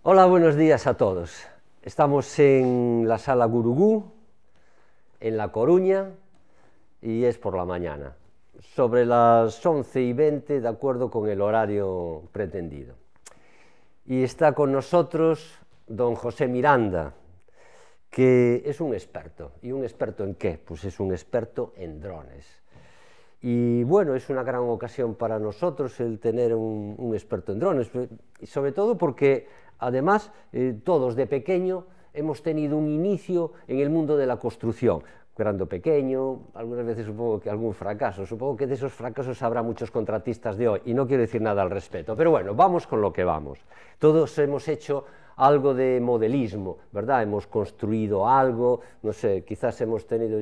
Hola, buenos días a todos. Estamos en la sala Gurugú, en La Coruña, y es por la mañana, sobre las 11:20, de acuerdo con el horario pretendido. Y está con nosotros don José Miranda, que es un experto. ¿Y un experto en qué? Pues es un experto en drones. Y bueno, es una gran ocasión para nosotros el tener un experto en drones, y sobre todo porque además todos de pequeño hemos tenido un inicio en el mundo de la construcción, grande o pequeño, algunas veces supongo que algún fracaso, supongo que de esos fracasos habrá muchos contratistas de hoy, y no quiero decir nada al respecto, pero bueno, vamos con lo que vamos. Todos hemos hecho algo de modelismo, ¿verdad? Hemos construido algo, no sé, quizás hemos tenido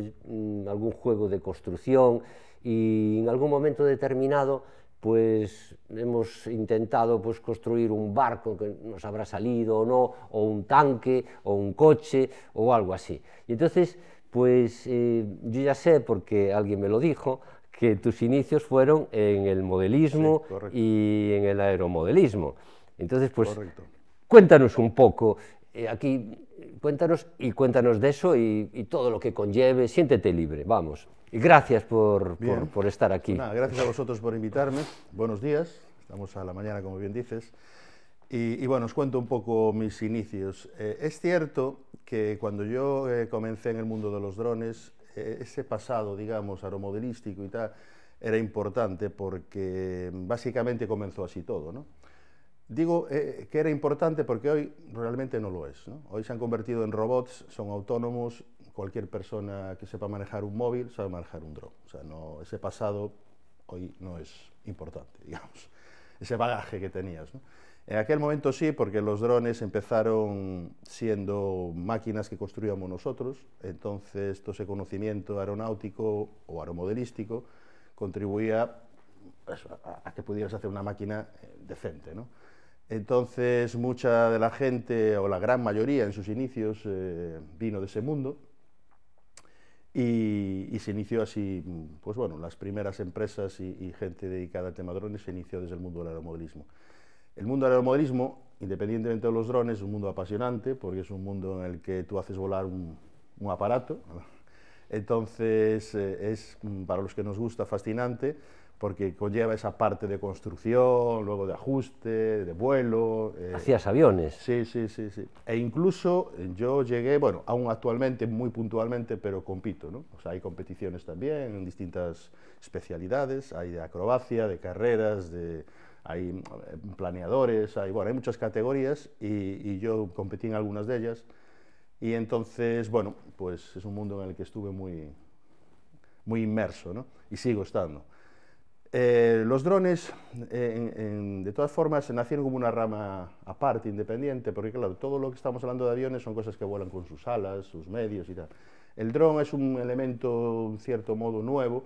algún juego de construcción, y en algún momento determinado pues hemos intentado pues construir un barco que nos habrá salido o no, o un tanque, o un coche, o algo así. Y entonces, pues yo ya sé, porque alguien me lo dijo, que tus inicios fueron en el Sí, modelismo correcto, y en el aeromodelismo. Entonces, pues correcto. cuéntanos un poco, cuéntanos de eso y todo lo que conlleve, siéntete libre, vamos. Y gracias Bien, por estar pues aquí. nada, gracias a vosotros por invitarme. Buenos días, estamos a la mañana, como bien dices. Y bueno, os cuento un poco mis inicios. Es cierto que cuando yo comencé en el mundo de los drones, ese pasado, digamos, aeromodelístico y tal, era importante porque básicamente comenzó así todo, ¿no? Digo que era importante porque hoy realmente no lo es, ¿no? Hoy se han convertido en robots, son autónomos, cualquier persona que sepa manejar un móvil sabe manejar un dron. O sea, no, ese pasado hoy no es importante, digamos, ese bagaje que tenías, ¿no? En aquel momento sí, porque los drones empezaron siendo máquinas que construíamos nosotros, entonces todo ese conocimiento aeronáutico o aeromodelístico contribuía pues, a que pudieras hacer una máquina decente, ¿no? Entonces, mucha de la gente, o la gran mayoría en sus inicios, vino de ese mundo y se inició así, pues bueno, las primeras empresas y gente dedicada al tema drones se inició desde el mundo del aeromodelismo. El mundo del aeromodelismo, independientemente de los drones, es un mundo apasionante porque es un mundo en el que tú haces volar un aparato. Entonces, es para los que nos gusta fascinante porque conlleva esa parte de construcción, luego de ajuste, de vuelo. Hacías aviones. Sí, sí, sí, sí. E incluso yo llegué, bueno, aún actualmente muy puntualmente, pero compito, ¿no? O sea, hay competiciones también en distintas especialidades, hay de acrobacia, de carreras, hay planeadores, bueno, hay muchas categorías y yo competí en algunas de ellas. Y entonces, bueno, pues es un mundo en el que estuve muy inmerso, ¿no? Y sigo estando. Los drones, de todas formas, nacieron como una rama aparte, independiente, porque claro, todo lo que estamos hablando de aviones son cosas que vuelan con sus alas, sus medios y tal. El dron es un elemento, en cierto modo, nuevo,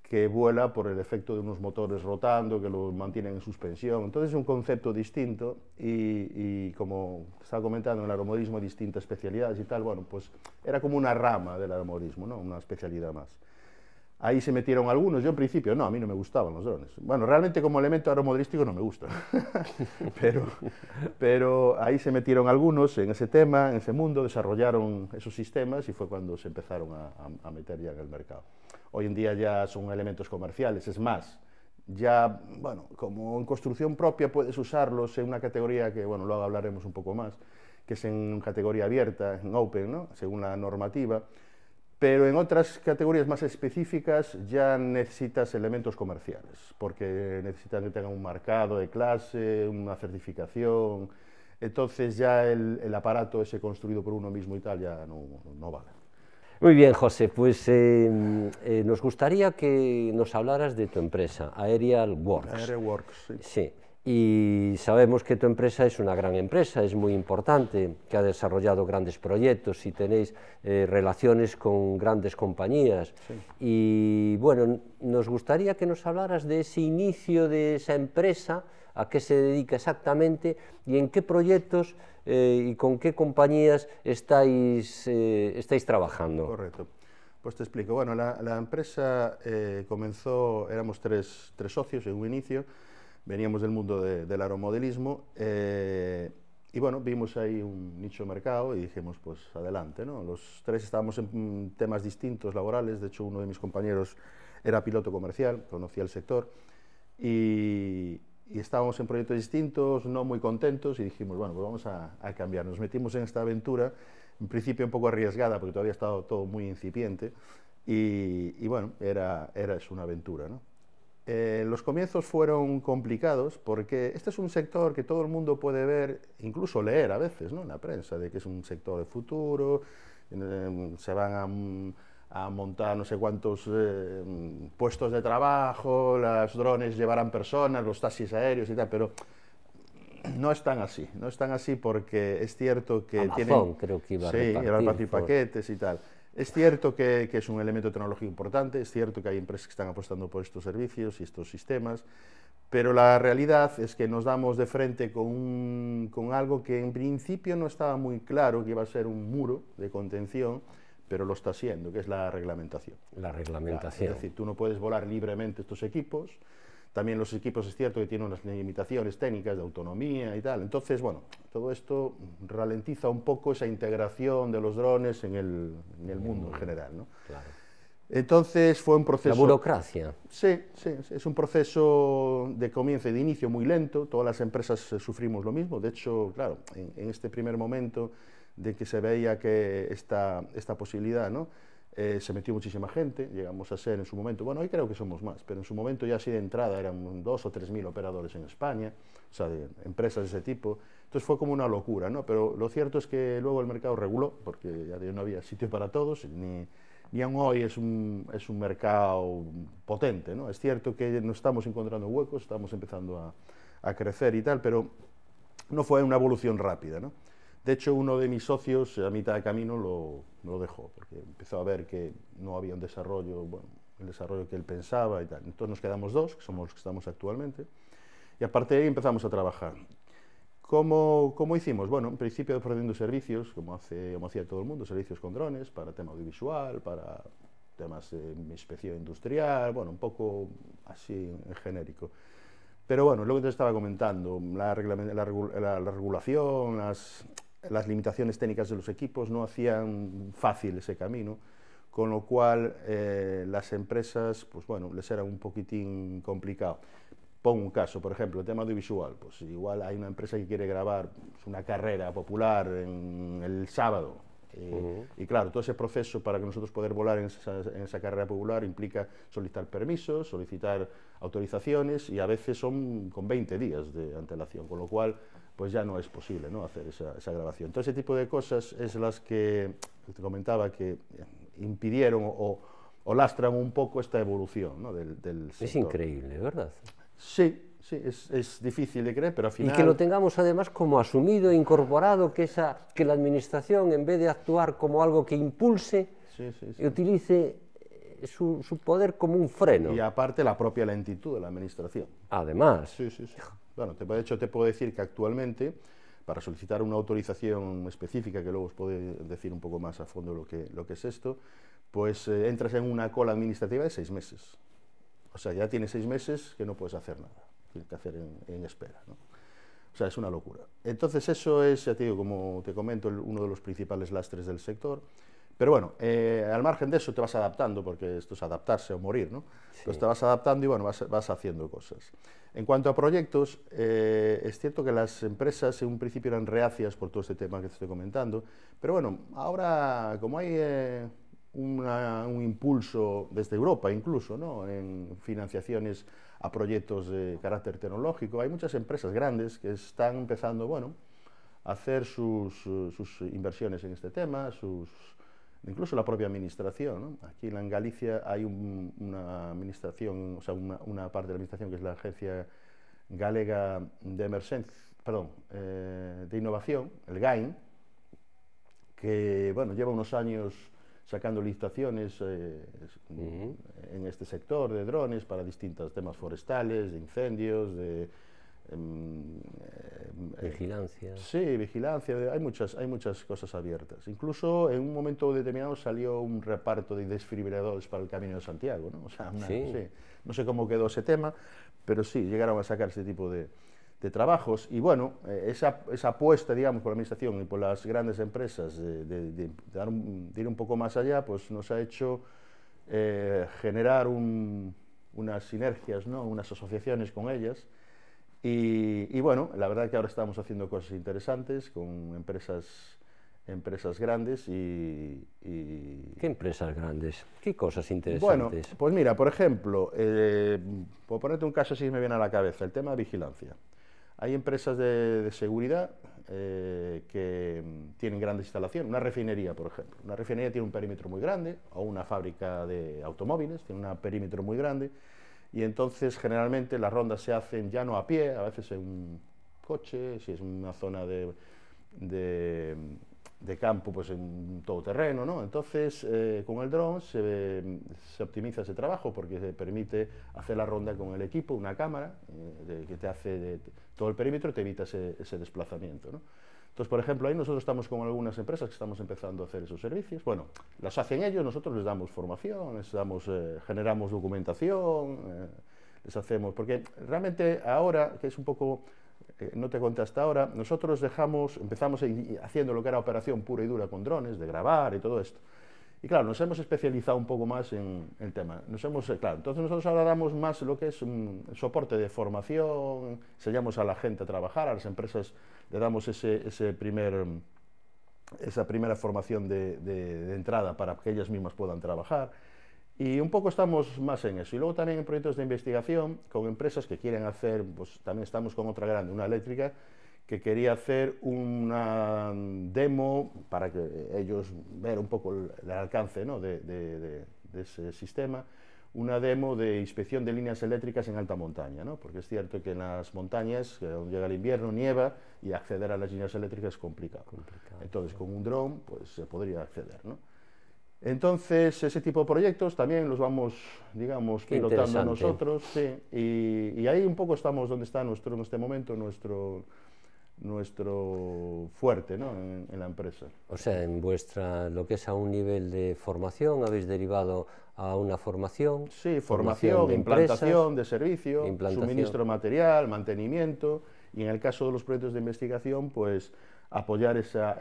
que vuela por el efecto de unos motores rotando, que lo mantienen en suspensión. Entonces es un concepto distinto y como estaba comentando, en el aeromodelismo hay distintas especialidades y tal, bueno, pues era como una rama del aeromodelismo, ¿no? Una especialidad más. Ahí se metieron algunos, yo en principio no, a mí no me gustaban los drones. Bueno, realmente como elemento aeromodelístico no me gusta, pero, pero ahí se metieron algunos en ese tema, en ese mundo, desarrollaron esos sistemas y fue cuando se empezaron a meter ya en el mercado. Hoy en día ya son elementos comerciales, es más, ya, bueno, como en construcción propia puedes usarlos en una categoría que, bueno, luego hablaremos un poco más, que es en categoría abierta, en open, ¿no? Según la normativa, pero en otras categorías más específicas ya necesitas elementos comerciales, porque necesitan que tengan un marcado de clase, una certificación, entonces ya el aparato ese construido por uno mismo y tal ya no vale. Muy bien, José, pues nos gustaría que nos hablaras de tu empresa, Aerial Works. Airworks, sí. Sí, y sabemos que tu empresa es una gran empresa, es muy importante, que ha desarrollado grandes proyectos y tenéis relaciones con grandes compañías. Sí. Y bueno, nos gustaría que nos hablaras de ese inicio de esa empresa, a qué se dedica exactamente y en qué proyectos y con qué compañías estáis trabajando. Correcto. Pues te explico. Bueno, la empresa comenzó, éramos tres socios en un inicio, veníamos del mundo del aeromodelismo Y bueno, vimos ahí un nicho de mercado y dijimos, pues adelante, ¿no? Los tres estábamos en temas distintos laborales, de hecho uno de mis compañeros era piloto comercial, conocía el sector, y estábamos en proyectos distintos, no muy contentos, y dijimos, bueno, pues vamos a cambiar. Nos metimos en esta aventura, en principio un poco arriesgada, porque todavía estaba todo muy incipiente, y bueno, es una aventura, ¿no? Los comienzos fueron complicados porque este es un sector que todo el mundo puede ver, incluso leer a veces, ¿no?, en la prensa, de que es un sector de futuro, se van a montar no sé cuántos puestos de trabajo, los drones llevarán personas, los taxis aéreos y tal, pero no están así, no están así porque es cierto que Amazon creo que iba a sí, repartir por... paquetes y tal. Es cierto que es un elemento tecnológico importante, es cierto que hay empresas que están apostando por estos servicios y estos sistemas, pero la realidad es que nos damos de frente con algo que en principio no estaba muy claro, que iba a ser un muro de contención, pero lo está siendo, que es la reglamentación. La reglamentación. Claro, es decir, tú no puedes volar libremente estos equipos. También los equipos es cierto que tienen unas limitaciones técnicas de autonomía y tal. Entonces, bueno, todo esto ralentiza un poco esa integración de los drones en el mundo en general, ¿no? Claro. Entonces fue un proceso... La burocracia. Sí, sí, es un proceso de comienzo y de inicio muy lento. Todas las empresas sufrimos lo mismo. De hecho, claro, en este primer momento de que se veía que esta posibilidad, ¿no?, se metió muchísima gente, llegamos a ser en su momento, bueno, hoy creo que somos más, pero en su momento ya así de entrada eran 2 o 3 mil operadores en España, o sea, de empresas de ese tipo. Entonces fue como una locura, ¿no? Pero lo cierto es que luego el mercado reguló, porque ya no había sitio para todos, ni aún hoy es un mercado potente, ¿no? Es cierto que nos estamos encontrando huecos, estamos empezando a crecer y tal, pero no fue una evolución rápida, ¿no? De hecho, uno de mis socios a mitad de camino lo dejó, porque empezó a ver que no había un desarrollo, bueno, el desarrollo que él pensaba y tal. Entonces nos quedamos dos, que somos los que estamos actualmente, y aparte de ahí empezamos a trabajar. ¿Cómo hicimos? Bueno, en principio ofreciendo servicios, como hacía todo el mundo, servicios con drones, para tema audiovisual, para temas de inspección industrial, bueno, un poco así en genérico. Pero bueno, lo que te estaba comentando, la regulación, las limitaciones técnicas de los equipos no hacían fácil ese camino, con lo cual las empresas, pues bueno, les era un poquitín complicado. Pongo un caso, por ejemplo, el tema audiovisual, pues igual hay una empresa que quiere grabar una carrera popular en el sábado, y claro, todo ese proceso para que nosotros poder volar en esa carrera popular implica solicitar permisos, solicitar autorizaciones, y a veces son con 20 días de antelación, con lo cual pues ya no es posible, ¿no?, hacer esa grabación. Entonces ese tipo de cosas es las que te comentaba que impidieron o lastran un poco esta evolución, ¿no?, del sector. Es increíble, ¿verdad? Sí, sí, es difícil de creer, pero al final... Y que lo tengamos además como asumido, incorporado, que la administración, en vez de actuar como algo que impulse, utilice su poder como un freno. Y aparte la propia lentitud de la administración. Además. Sí. Bueno, de hecho te puedo decir que actualmente, para solicitar una autorización específica, que luego os puedo decir un poco más a fondo lo que es esto, pues entras en una cola administrativa de 6 meses. O sea, ya tienes 6 meses que no puedes hacer nada, tienes que hacer en espera, ¿no? O sea, es una locura. Entonces eso es, ya te digo, como te comento, uno de los principales lastres del sector. Pero bueno, al margen de eso te vas adaptando, porque esto es adaptarse o morir, ¿no? Sí. Entonces te vas adaptando y bueno, vas haciendo cosas. En cuanto a proyectos, es cierto que las empresas en un principio eran reacias por todo este tema que te estoy comentando, pero bueno, ahora como hay un impulso desde Europa incluso, ¿no?, en financiaciones a proyectos de carácter tecnológico, hay muchas empresas grandes que están empezando, bueno, a hacer sus inversiones en este tema, incluso la propia administración, ¿no? Aquí en Galicia hay una administración, o sea, una parte de la administración que es la Agencia Galega de Innovación, el GAIN, que bueno, lleva unos años sacando licitaciones en este sector de drones para distintos temas forestales, de incendios, de vigilancia. Sí, vigilancia, hay muchas cosas abiertas. Incluso en un momento determinado salió un reparto de desfibriladores para el Camino de Santiago, ¿no? O sea, sí, no sé cómo quedó ese tema, pero sí, llegaron a sacar ese tipo de de trabajos. Y bueno, esa apuesta, digamos, por la administración y por las grandes empresas de ir un poco más allá, pues nos ha hecho generar unas sinergias, ¿no? Unas asociaciones con ellas. Y bueno, la verdad que ahora estamos haciendo cosas interesantes con empresas grandes ¿Qué empresas grandes? ¿Qué cosas interesantes? Bueno, pues mira, por ejemplo, por ponerte un caso así que me viene a la cabeza, el tema de vigilancia. Hay empresas de seguridad que tienen grandes instalaciones, una refinería, por ejemplo. Una refinería tiene un perímetro muy grande, o una fábrica de automóviles tiene un perímetro muy grande, y entonces generalmente las rondas se hacen ya no a pie, a veces en un coche, si es una zona de campo, pues en todoterreno, ¿no? Entonces, con el dron se optimiza ese trabajo porque se permite hacer la ronda con el equipo, una cámara que te hace todo el perímetro y te evita ese desplazamiento, ¿no? Entonces, por ejemplo, ahí nosotros estamos con algunas empresas que estamos empezando a hacer esos servicios. Bueno, las hacen ellos, nosotros les damos formación, generamos documentación, les hacemos... Porque realmente ahora, que es un poco... no te conté hasta ahora, nosotros empezamos haciendo lo que era operación pura y dura con drones, de grabar y todo esto. Y claro, nos hemos especializado un poco más en el tema. Claro, entonces nosotros ahora damos más lo que es un soporte de formación, enseñamos a la gente a trabajar, a las empresas le damos esa primera formación de entrada para que ellas mismas puedan trabajar. Y un poco estamos más en eso. Y luego también en proyectos de investigación con empresas que quieren hacer, pues también estamos con otra grande, una eléctrica, que quería hacer una demo para que ellos ver un poco el alcance, ¿no? de ese sistema, una demo de inspección de líneas eléctricas en alta montaña, ¿no? Porque es cierto que en las montañas, donde llega el invierno, nieva, y acceder a las líneas eléctricas es complicado. Entonces, con un dron pues, se podría acceder, ¿no? Entonces, ese tipo de proyectos también los vamos, digamos, pilotando nosotros, sí, y ahí un poco estamos donde está en este momento nuestro fuerte, ¿no? en la empresa. O sea, en lo que es a un nivel de formación, habéis derivado a una formación. Sí, formación, implantación de servicio, suministro de material, mantenimiento, y en el caso de los proyectos de investigación, pues apoyar esa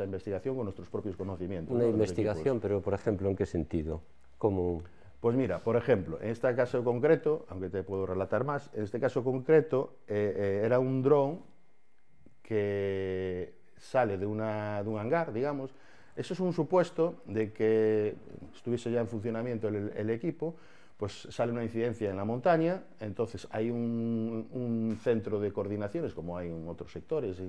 investigación con nuestros propios conocimientos. Una investigación, pero por ejemplo, ¿en qué sentido? ¿Cómo? Pues mira, por ejemplo, en este caso concreto, aunque te puedo relatar más, en este caso concreto era un dron que sale de un hangar, digamos. Eso es un supuesto de que estuviese ya en funcionamiento el equipo, pues sale una incidencia en la montaña, entonces hay un centro de coordinaciones, como hay en otros sectores,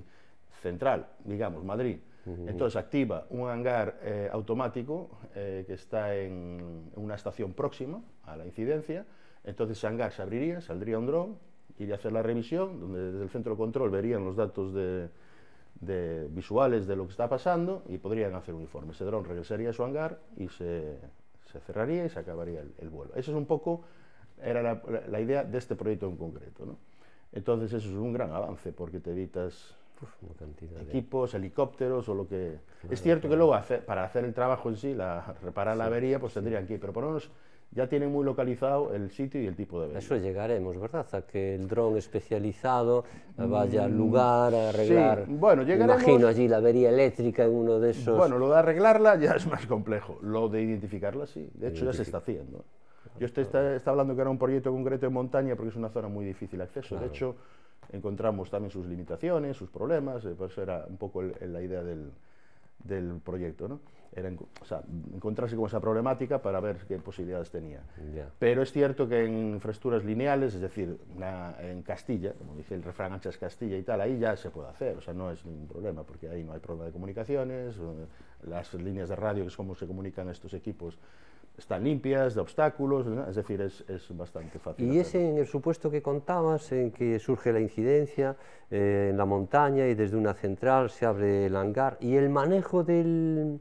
central, digamos, Madrid. Entonces activa un hangar automático que está en una estación próxima a la incidencia, entonces ese hangar se abriría, saldría un dron, iría a hacer la revisión, donde desde el centro de control verían los datos visuales de lo que está pasando y podrían hacer un informe. Ese dron regresaría a su hangar y se cerraría y se acabaría el vuelo. Eso es un poco, era la idea de este proyecto en concreto, ¿no? Entonces eso es un gran avance porque te evitas una cantidad equipos, helicópteros o lo que... Claro, es cierto que luego para hacer el trabajo en sí, reparar la avería, pues tendrían que ir, pero por lo menos ya tienen muy localizado el sitio y el tipo de avería. Eso llegaremos, ¿verdad? A que el dron especializado vaya al lugar a arreglar. Sí, bueno, llegaremos... Imagino allí la avería eléctrica en uno de esos... Bueno, lo de arreglarla ya es más complejo, lo de identificarla sí, de hecho ya se está haciendo. Yo está hablando que era un proyecto concreto en montaña porque es una zona muy difícil de acceso, claro. De hecho encontramos también sus limitaciones, sus problemas, por eso era un poco la idea del proyecto, ¿no? Era encontrarse con esa problemática para ver qué posibilidades tenía. Yeah. Pero es cierto que en infraestructuras lineales, es decir, en Castilla, como dice el refrán, anchas Castilla y tal, ahí ya se puede hacer, o sea, no es ningún problema, porque ahí no hay problema de comunicaciones, las líneas de radio, que es como se comunican estos equipos, están limpias, de obstáculos, ¿no? Es decir, es bastante fácil. Y ese, en el supuesto que contabas, en que surge la incidencia en la montaña y desde una central se abre el hangar, y el manejo del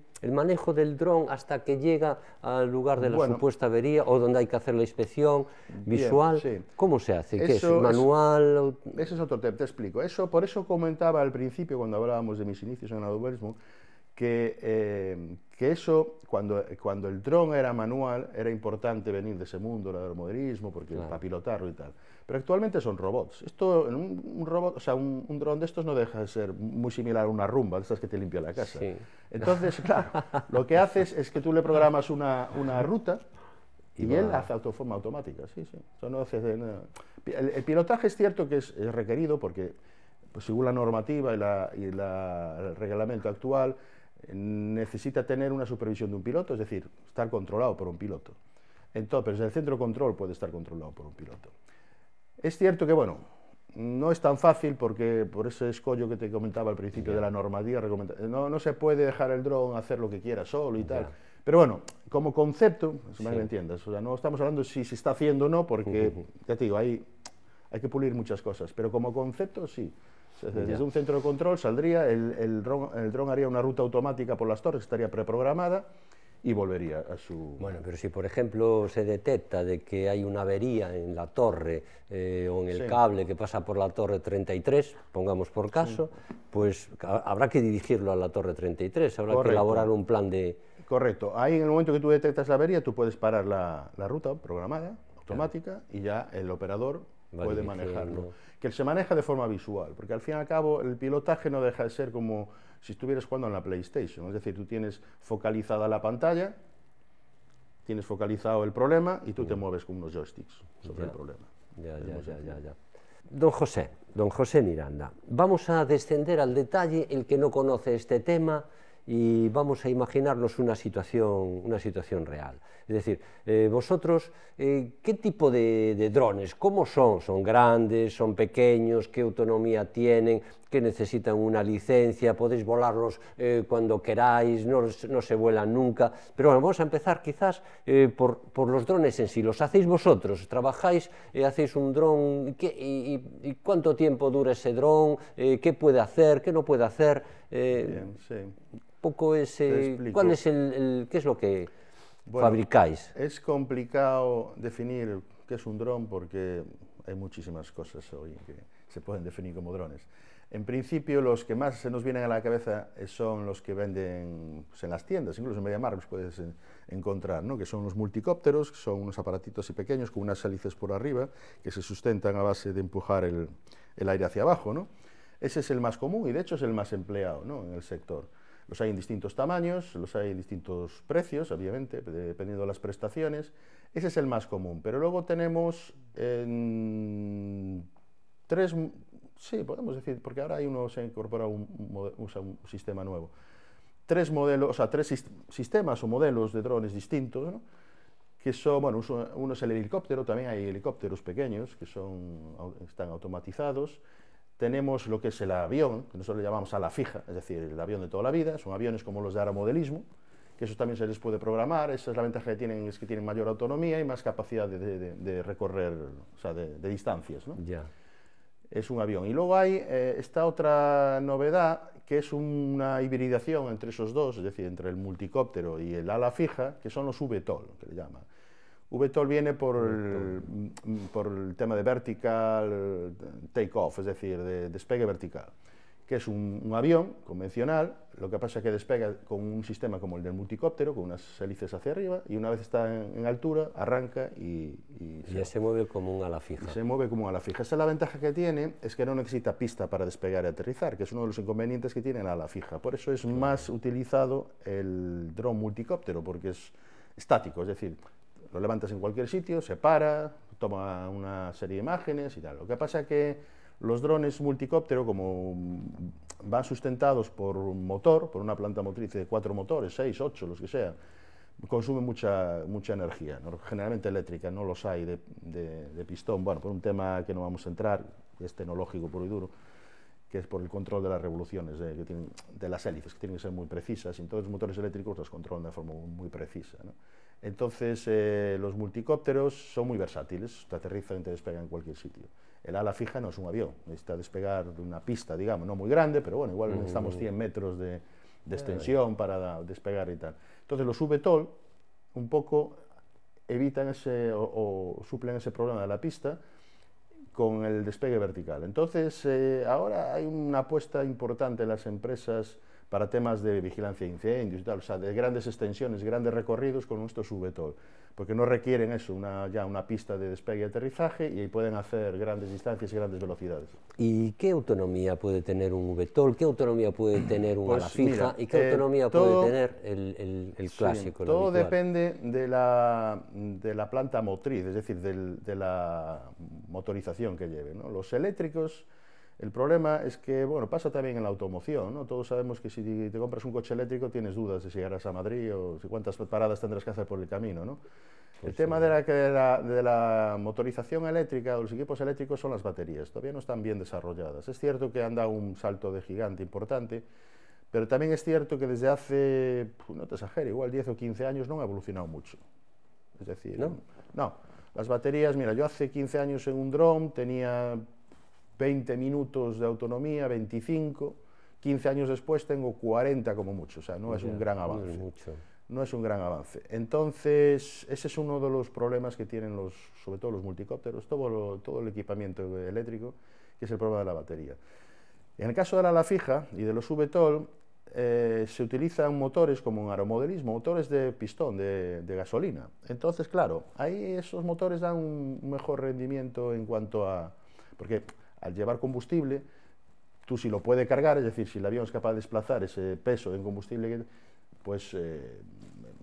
dron hasta que llega al lugar de la supuesta avería o donde hay que hacer la inspección visual, bien, sí. ¿Cómo se hace? ¿Qué es? ¿Manual? Ese es otro tema, te explico. Por eso comentaba al principio, cuando hablábamos de mis inicios en el automovilismo, que eso, cuando el dron era manual, era importante venir de ese mundo, el aeromodelismo, porque para pilotarlo y tal. Pero actualmente son robots. Esto, un robot, o sea, un dron de estos no deja de ser muy similar a una Rumba, de estas que te limpia la casa. Sí. Entonces, claro, lo que haces es que tú le programas una ruta y él hace forma automática, sí, sí. Eso no hace nada. El pilotaje es cierto que es requerido porque, pues, según la normativa el reglamento actual, necesita tener una supervisión de un piloto, es decir, estar controlado por un piloto. Entonces, el centro de control puede estar controlado por un piloto. Es cierto que, bueno, no es tan fácil porque por ese escollo que te comentaba al principio de la normativa, no se puede dejar el dron hacer lo que quiera solo y tal. Pero bueno, como concepto, si me entiendes, o sea, no estamos hablando de si se está haciendo o no, porque, ya te digo, hay que pulir muchas cosas, pero como concepto sí. Desde un centro de control saldría, el dron haría una ruta automática por las torres, estaría preprogramada y volvería a su... Bueno, pero si por ejemplo se detecta de que hay una avería en la torre o en el cable que pasa por la torre 33, pongamos por caso, pues habrá que dirigirlo a la torre 33, habrá que elaborar un plan de... Correcto. Ahí, en el momento que tú detectas la avería, tú puedes parar la ruta programada, automática, y ya el operador puede manejarlo. Que se maneja de forma visual, porque al fin y al cabo el pilotaje no deja de ser como si estuvieras jugando en la PlayStation, es decir, tú tienes focalizada la pantalla, tienes focalizado el problema y tú te mueves con unos joysticks sobre el problema. Ya. Don José Miranda, vamos a descender al detalle, el que no conoce este tema, y vamos a imaginarnos una situación real. Es decir, vosotros, ¿qué tipo de drones? ¿Cómo son? ¿Son grandes? ¿Son pequeños? ¿Qué autonomía tienen? ¿Que necesitan una licencia? ¿Podéis volarlos cuando queráis? No se vuelan nunca. Pero bueno, vamos a empezar quizás por los drones en sí. ¿Los hacéis vosotros? ¿Trabajáis? ¿Hacéis un dron? ¿Y cuánto tiempo dura ese dron? ¿Qué puede hacer? ¿Qué no puede hacer? Bien, sí. Poco ese, ¿cuál es qué es lo que fabricáis? Es complicado definir qué es un dron porque hay muchísimas cosas hoy que se pueden definir como drones. En principio, los que más se nos vienen a la cabeza son los que venden pues, en las tiendas, incluso en MediaMarkt los puedes encontrar, ¿no? Que son los multicópteros, que son unos aparatitos así pequeños con unas hélices por arriba que se sustentan a base de empujar el aire hacia abajo, ¿no? Ese es el más común y de hecho es el más empleado, ¿no? En el sector. Los hay en distintos tamaños, los hay en distintos precios, obviamente, dependiendo de las prestaciones. Ese es el más común, pero luego tenemos tres, sí, podemos decir, porque ahora hay uno se ha incorporado usa un sistema nuevo. Tres modelos, o sea, tres sistemas o modelos de drones distintos, ¿no? Que son, bueno, uno es el helicóptero, también hay helicópteros pequeños que están automatizados. Tenemos lo que es el avión, que nosotros le llamamos ala fija, es decir, el avión de toda la vida, son aviones como los de aeromodelismo, que esos también se les puede programar, esa es la ventaja que tienen, es que tienen mayor autonomía y más capacidad de recorrer, o sea, de distancias, ¿no? Es un avión. Y luego hay esta otra novedad, que es una hibridación entre esos dos, es decir, entre el multicóptero y el ala fija, que son los VTOL, que le llaman. VTOL viene por el tema de vertical take-off, es decir, de despegue vertical, que es un avión convencional, lo que pasa es que despega con un sistema como el del multicóptero, con unas hélices hacia arriba, y una vez está en altura, arranca y se mueve como un ala fija. Se mueve como un ala fija. Esa es la ventaja que tiene, es que no necesita pista para despegar y aterrizar, que es uno de los inconvenientes que tiene el ala fija. Por eso es más utilizado el dron multicóptero, porque es estático, es decir, lo levantas en cualquier sitio, se para, toma una serie de imágenes y tal. Lo que pasa es que los drones multicóptero, como van sustentados por un motor, por una planta motriz de 4 motores, 6, 8, los que sea, consumen mucha energía, ¿no? Generalmente eléctrica, no los hay de pistón, bueno, por un tema que no vamos a entrar, que es tecnológico puro y duro, que es por el control de las revoluciones de las hélices, que tienen que ser muy precisas, y entonces los motores eléctricos los controlan de forma muy precisa, ¿no? Entonces, los multicópteros son muy versátiles, te aterrizan y te despegan en cualquier sitio. El ala fija no es un avión, necesita despegar de una pista, digamos, no muy grande, pero bueno, igual necesitamos 100 metros de extensión para despegar y tal. Entonces, los VTOL un poco evitan o suplen ese problema de la pista con el despegue vertical. Entonces, ahora hay una apuesta importante en las empresas para temas de vigilancia de incendios y tal, o sea, de grandes extensiones, grandes recorridos con nuestros VTOL, porque no requieren eso, ya una pista de despegue y aterrizaje, y ahí pueden hacer grandes distancias y grandes velocidades. ¿Y qué autonomía puede tener un VTOL? ¿Qué autonomía puede tener un ala fija? Mira, ¿Y qué autonomía puede tener el clásico, sí, el todo habitual? depende de la planta motriz, es decir, de la motorización que lleve, ¿no? Los eléctricos, el problema es que, bueno, pasa también en la automoción, ¿no? Todos sabemos que si te compras un coche eléctrico tienes dudas de si llegarás a Madrid o si cuántas paradas tendrás que hacer por el camino, ¿no? El tema de la motorización eléctrica o los equipos eléctricos son las baterías, todavía no están bien desarrolladas. Es cierto que han dado un salto de gigante importante, pero también es cierto que desde hace, no te exagero, igual 10 o 15 años no ha evolucionado mucho. Es decir, no, las baterías, mira, yo hace 15 años en un dron tenía 20 minutos de autonomía, 25, 15 años después tengo 40 como mucho, o sea, no es un gran avance. No es un gran avance. Entonces, ese es uno de los problemas que tienen sobre todo los multicópteros, todo el equipamiento eléctrico, que es el problema de la batería. En el caso de la ala fija y de los VTOL, se utilizan motores como en aeromodelismo, motores de pistón, de gasolina. Entonces, claro, ahí esos motores dan un mejor rendimiento en cuanto a... Porque al llevar combustible, tú si lo puedes cargar, es decir, si el avión es capaz de desplazar ese peso en combustible, pues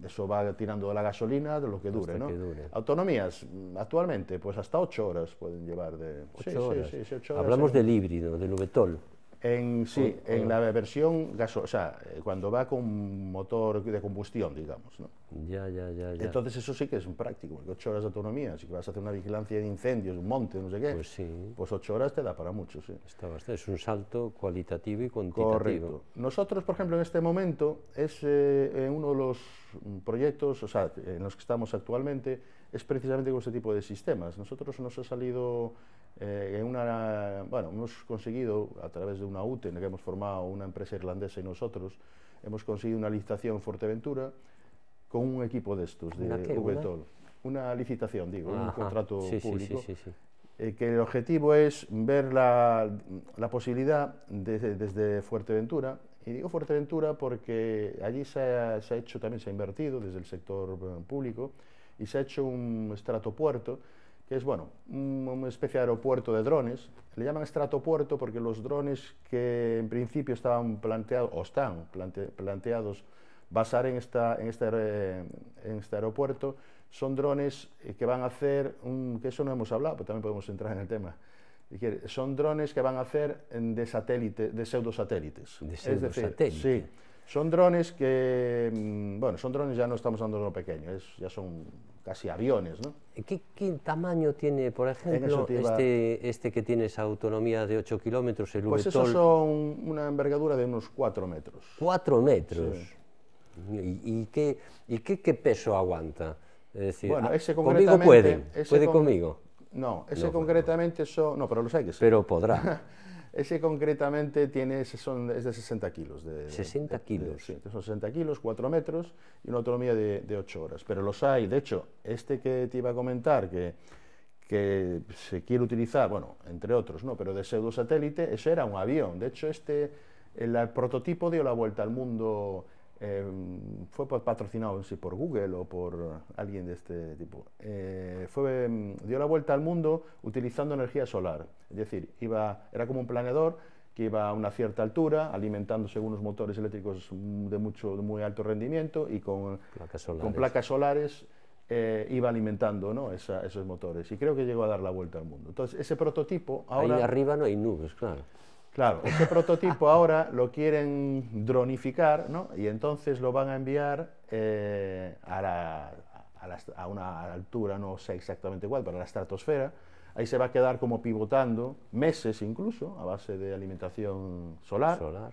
eso va tirando de la gasolina de lo que dure, ¿no? Autonomías, actualmente, pues hasta 8 horas pueden llevar de... 8 horas. Sí, 8 horas. Hablamos del híbrido, del VTOL. En la versión o sea, cuando va con motor de combustión, digamos, ¿no? Ya. Entonces eso sí que es un práctico, porque 8 horas de autonomía, si vas a hacer una vigilancia de incendios, un monte, no sé qué, pues sí, pues 8 horas te da para mucho, sí. Está bastante, es un salto cualitativo y cuantitativo. Correcto. Nosotros, por ejemplo, en este momento, es uno de los proyectos, o sea, en los que estamos actualmente, es precisamente con este tipo de sistemas. Nosotros nos ha salido... hemos conseguido, a través de una UTE, en la que hemos formado una empresa irlandesa y nosotros, hemos conseguido una licitación en Fuerteventura con un equipo de estos, de VTOL. Una licitación, digo, un contrato público, que el objetivo es ver la posibilidad desde Fuerteventura, y digo Fuerteventura porque allí se ha hecho, también se ha invertido desde el sector público, y se ha hecho un estratopuerto, que es, bueno, una especie de aeropuerto de drones. Le llaman estratopuerto porque los drones que en principio estaban planteados, o están planteados basar en este aeropuerto, son drones que van a hacer, que eso no hemos hablado, pero también podemos entrar en el tema. Son drones que van a hacer de pseudosatélites. Es decir, sí, son drones que, bueno, son drones, ya no estamos hablando de lo pequeño, ya son casi aviones, ¿no? ¿Qué tamaño tiene, por ejemplo, este que tiene esa autonomía de 8 kilómetros, el pues VTOL? Esos son una envergadura de unos 4 metros. 4 metros. Sí. ¿Y qué peso aguanta? Es decir, bueno, ese ¿conmigo puede conmigo? No, ese concretamente son... No, pero los hay que ser. Pero podrá. Ese concretamente es de 60 kilos. 60 kilos. Sí, son 60 kilos, 4 metros y una autonomía de 8 horas. Pero los hay, de hecho, este que te iba a comentar, que se quiere utilizar, bueno, entre otros, ¿no? Pero de pseudosatélite, eso era un avión. De hecho, el prototipo dio la vuelta al mundo, fue patrocinado por Google o por alguien de este tipo. Dio la vuelta al mundo utilizando energía solar, es decir, era como un planeador que iba a una cierta altura, alimentándose unos motores eléctricos de muy alto rendimiento y con placas solares iba alimentando, ¿no? esos motores, y creo que llegó a dar la vuelta al mundo. Entonces, ese prototipo ahora... Ahí arriba no hay nubes, claro. Claro, ese prototipo ahora lo quieren dronificar, ¿no? Y entonces lo van a enviar a una altura, no sé exactamente cuál, pero a la estratosfera. Ahí se va a quedar como pivotando meses incluso, a base de alimentación solar. Claro.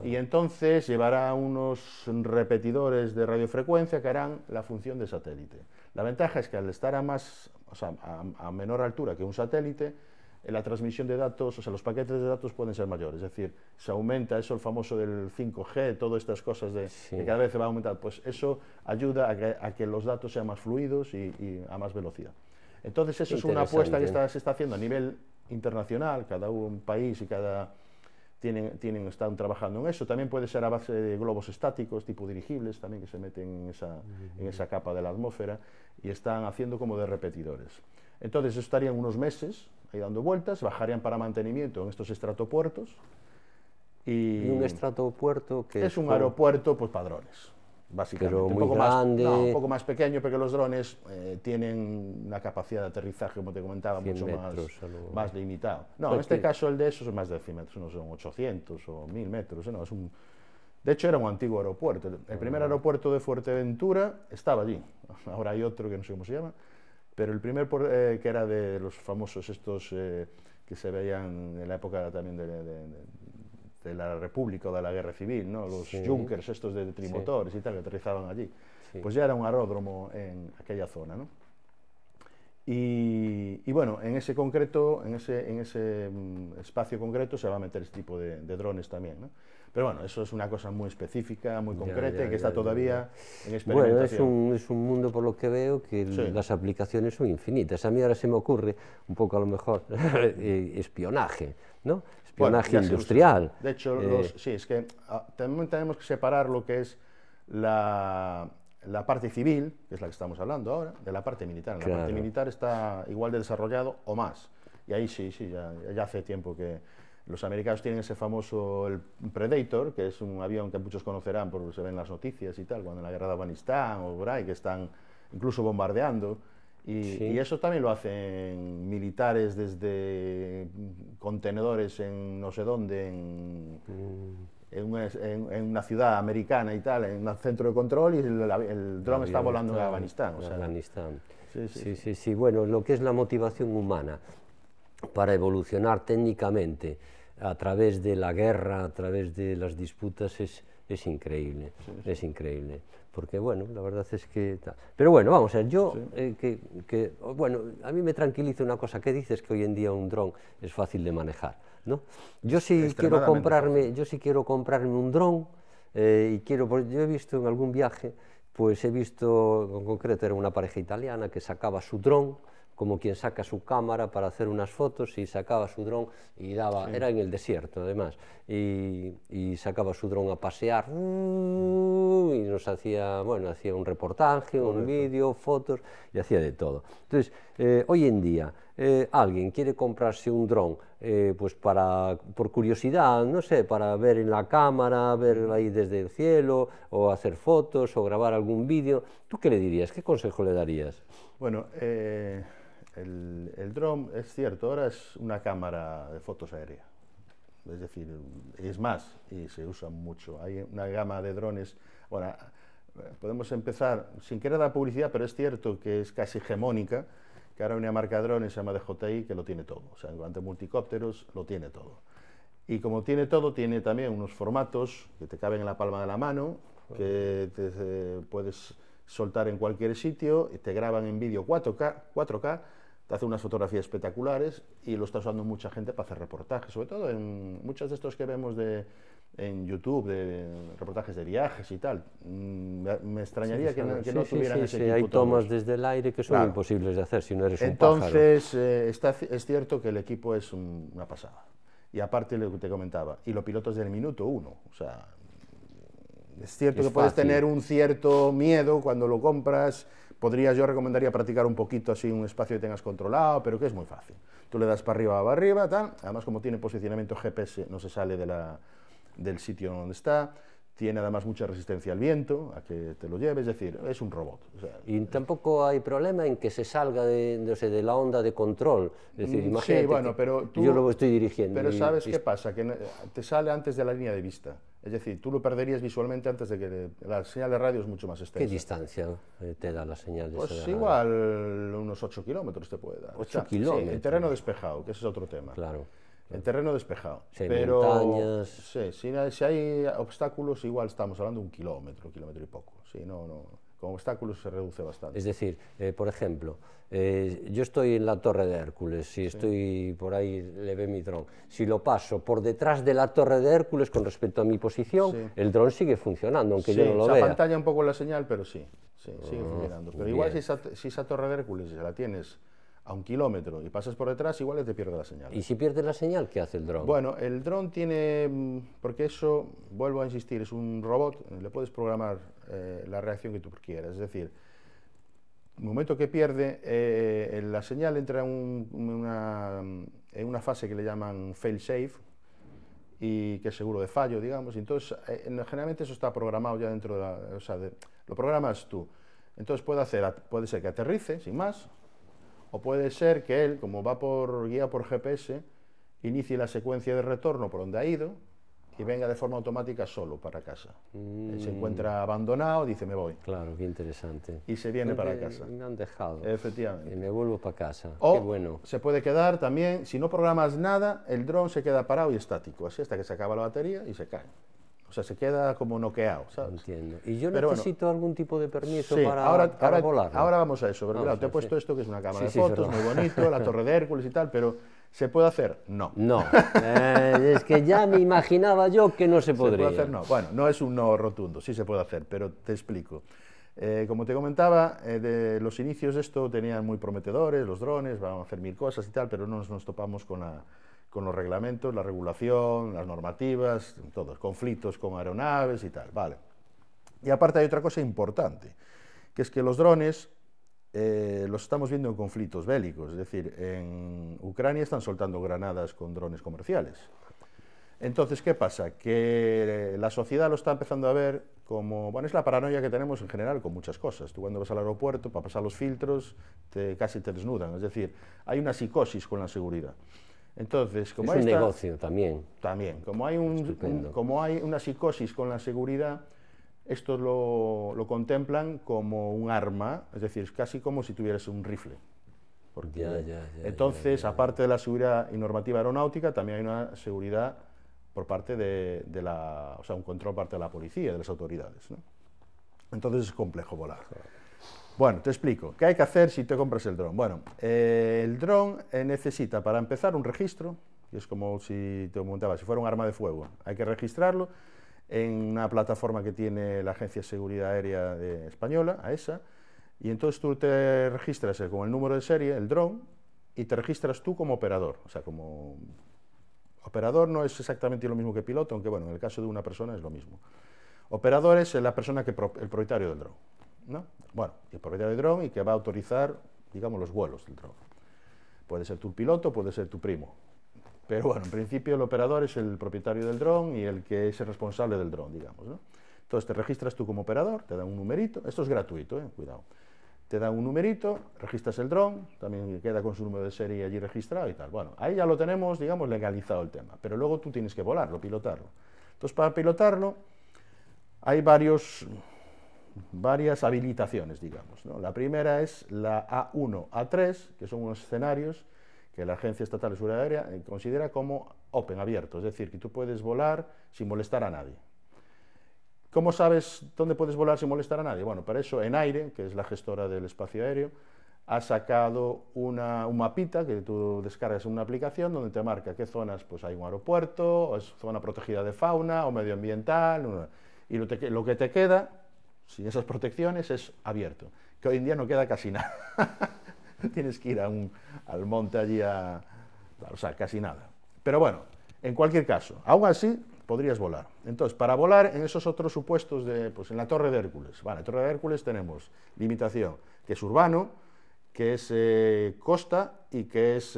Y entonces llevará unos repetidores de radiofrecuencia que harán la función de satélite. La ventaja es que al estar a menor altura que un satélite, la transmisión de datos, o sea, los paquetes de datos pueden ser mayores, es decir, se aumenta eso, el famoso del 5G, todas estas cosas que cada vez se va a aumentar, pues eso ayuda a que los datos sean más fluidos y a más velocidad. Entonces eso es una apuesta que se está haciendo a nivel internacional, cada un país y cada están trabajando en eso. También puede ser a base de globos estáticos, tipo dirigibles, también que se meten en esa capa de la atmósfera y están haciendo como de repetidores. Entonces estarían unos meses ahí dando vueltas, bajarían para mantenimiento en estos estratopuertos. ¿Y un estratopuerto que es un aeropuerto pues para drones, básicamente? Pero muy un poco grande. un poco más pequeño, porque los drones tienen una capacidad de aterrizaje, como te comentaba, mucho más limitado. No, en este caso el de esos es más de 100 metros, no son 800 o 1000 metros. No, de hecho era un antiguo aeropuerto. El primer aeropuerto de Fuerteventura estaba allí. Ahora hay otro que no sé cómo se llama, pero el primer que era de los famosos estos que se veían en la época también de la República o de la Guerra Civil, ¿no? Los Junkers estos de trimotores y tal, que aterrizaban allí. Pues ya era un aeródromo en aquella zona, ¿no? Y bueno, en ese espacio concreto se va a meter este tipo de drones también, ¿no? Pero bueno, eso es una cosa muy específica, muy concreta y que está todavía en experimentación. Bueno, es un mundo, por lo que veo, que las aplicaciones son infinitas. A mí ahora se me ocurre, un poco a lo mejor, espionaje, ¿no? Espionaje industrial. De hecho, sí, es que también tenemos que separar lo que es la parte civil, que es la que estamos hablando ahora, de la parte militar. La parte militar está igual de desarrollado o más. Y ahí sí, ya hace tiempo que los americanos tienen ese famoso el Predator, que es un avión que muchos conocerán porque se ven en las noticias y tal, cuando en la guerra de Afganistán o por ahí, que están incluso bombardeando. Y eso también lo hacen militares desde contenedores en no sé dónde, en una ciudad americana y tal, en un centro de control, y el dron está volando en Afganistán. Sí, bueno, lo que es la motivación humana para evolucionar técnicamente a través de la guerra, a través de las disputas, es increíble, es increíble. Porque, bueno, la verdad es que... Pero bueno, vamos a ver, yo, bueno, a mí me tranquiliza una cosa que dices, que hoy en día un dron es fácil de manejar, ¿no? Yo sí quiero comprarme un dron, y yo he visto en algún viaje, pues he visto, en concreto era una pareja italiana que sacaba su dron, como quien saca su cámara para hacer unas fotos, y sacaba su dron y daba, era en el desierto además, y sacaba su dron a pasear, y nos hacía, bueno, hacía un reportaje, un vídeo, fotos, y hacía de todo. Entonces, hoy en día, alguien quiere comprarse un dron, pues por curiosidad, no sé, para ver en la cámara, ver ahí desde el cielo, o hacer fotos, o grabar algún vídeo, ¿tú qué le dirías? ¿Qué consejo le darías? Bueno, el dron, es cierto, ahora es una cámara de fotos aérea, es decir, es más, y se usa mucho. Hay una gama de drones. Bueno, podemos empezar, sin querer dar publicidad, pero es cierto que es casi hegemónica, que ahora hay una marca de drones, se llama DJI, que lo tiene todo. O sea, en cuanto a multicópteros, lo tiene todo. Y como tiene todo, tiene también unos formatos que te caben en la palma de la mano, que puedes soltar en cualquier sitio, y te graban en vídeo 4K, te hace unas fotografías espectaculares, y lo está usando mucha gente para hacer reportajes, sobre todo en muchos de estos que vemos en YouTube, de reportajes de viajes y tal. Me extrañaría que no tuvieran ese equipo. Hay tomas desde el aire que son imposibles de hacer si no eres un pájaro. Entonces, es cierto que el equipo es una pasada. Y aparte lo que te comentaba, y lo pilotos desde el minuto 1, o sea, es cierto que puedes tener un cierto miedo cuando lo compras. Yo recomendaría practicar un poquito así, un espacio que tengas controlado, pero que es muy fácil. Tú le das para arriba, tal. Además, como tiene posicionamiento GPS, no se sale del sitio donde está. Tiene además mucha resistencia al viento, a que te lo lleves, es decir, es un robot. O sea, y tampoco hay problema en que se salga de la onda de control. Es decir, imagínate, sí, bueno, pero yo lo estoy dirigiendo. Pero ¿sabes qué pasa? Que te sale antes de la línea de vista. Es decir, tú lo perderías visualmente antes de que la señal de radio es mucho más extensa. ¿Qué distancia te da la señal de pues radio? Igual unos 8 kilómetros te puede dar. 8 kilómetros. Sí, en terreno despejado, que ese es otro tema. Claro. En terreno despejado. Si hay montañas... Sí, si hay obstáculos, igual estamos hablando de un kilómetro y poco. Sí, con obstáculos se reduce bastante. Es decir, por ejemplo, yo estoy en la Torre de Hércules, si estoy por ahí, le ve mi dron. Si lo paso por detrás de la Torre de Hércules con respecto a mi posición, el dron sigue funcionando, aunque yo no lo vea. Se apantalla un poco la señal, pero sigue funcionando. Pero igual si esa Torre de Hércules la tienes a 1 kilómetro y pasas por detrás, igual te pierde la señal. ¿Y si pierde la señal, qué hace el dron? Bueno, el dron tiene, porque eso, vuelvo a insistir, es un robot, le puedes programar la reacción que tú quieras, es decir, el momento que pierde, la señal entra en una fase que le llaman fail-safe, y que es seguro de fallo, digamos, y entonces generalmente eso está programado ya dentro de o sea, lo programas tú. Entonces puede ser que aterrice, sin más, o puede ser que él, como va guiado por GPS, inicie la secuencia de retorno por donde ha ido y venga de forma automática solo para casa. Él se encuentra abandonado, dice me voy. Claro, qué interesante. Y se viene para casa. Me han dejado. Efectivamente. Y me vuelvo para casa. O qué bueno. se puede quedar también, si no programas nada, el dron se queda parado y estático, así hasta que se acaba la batería y se cae. O sea, se queda como noqueado, ¿sabes? Entiendo. ¿Y yo Pero necesito algún tipo de permiso sí, para volar? Ahora vamos a eso, pero claro, te he puesto esto que es una cámara de fotos, muy bonito, la Torre de Hércules y tal, pero ¿se puede hacer? No. No, es que ya me imaginaba yo que no se podría. ¿Se puede hacer? No. Bueno, no es un no rotundo, sí se puede hacer, pero te explico. Como te comentaba, de los inicios de esto tenían muy prometedores, los drones, van a hacer 1000 cosas y tal, pero no nos topamos con los reglamentos, la regulación, las normativas, todos, conflictos con aeronaves y tal, vale. Y aparte hay otra cosa importante, que es que los drones los estamos viendo en conflictos bélicos, es decir, en Ucrania están soltando granadas con drones comerciales. Entonces, ¿qué pasa? Que la sociedad lo está empezando a ver como, bueno, es la paranoia que tenemos en general con muchas cosas. Tú cuando vas al aeropuerto, para pasar los filtros, casi te desnudan, es decir, hay una psicosis con la seguridad. Entonces, como es un negocio también. También, como hay una psicosis con la seguridad, estos lo contemplan como un arma, es decir, es casi como si tuvieras un rifle. Porque, entonces, aparte de la seguridad y normativa aeronáutica, también hay una seguridad por parte o sea, un control por parte de la policía, de las autoridades, ¿no? Entonces es complejo volar. Bueno, te explico. ¿Qué hay que hacer si te compras el dron? Bueno, el dron necesita, para empezar, un registro, que es como si te comentaba, si fuera un arma de fuego. Hay que registrarlo en una plataforma que tiene la Agencia de Seguridad Aérea Española, AESA, y entonces tú te registras con el número de serie, el dron, y te registras tú como operador. O sea, como operador no es exactamente lo mismo que piloto, aunque bueno, en el caso de una persona es lo mismo. Operador es la persona el propietario del dron, ¿no? Bueno, el propietario del dron y que va a autorizar, digamos, los vuelos del dron. Puede ser tu piloto, puede ser tu primo. Pero bueno, en principio el operador es el propietario del dron y el que es el responsable del dron, digamos, ¿no? Entonces te registras tú como operador, te dan un numerito, esto es gratuito, cuidado. Te dan un numerito, registras el dron, también queda con su número de serie allí registrado y tal. Bueno, ahí ya lo tenemos, digamos, legalizado el tema, pero luego tú tienes que volarlo, pilotarlo. Entonces, para pilotarlo hay varias habilitaciones, digamos, ¿no? La primera es la A1, A3, que son unos escenarios que la Agencia Estatal de Seguridad Aérea considera como open, abierto, es decir, que tú puedes volar sin molestar a nadie. ¿Cómo sabes dónde puedes volar sin molestar a nadie? Bueno, para eso ENAIRE, que es la gestora del espacio aéreo, ha sacado un mapita que tú descargas en una aplicación donde te marca qué zonas pues, hay un aeropuerto, o es zona protegida de fauna, o medioambiental, y lo que te queda, sin esas protecciones, es abierto, que hoy en día no queda casi nada. Tienes que ir al monte allí o sea, casi nada. Pero bueno, en cualquier caso, aún así podrías volar. Entonces, para volar en esos otros supuestos, pues en la Torre de Hércules. Vale, en la Torre de Hércules tenemos limitación, que es urbano, que es costa y que es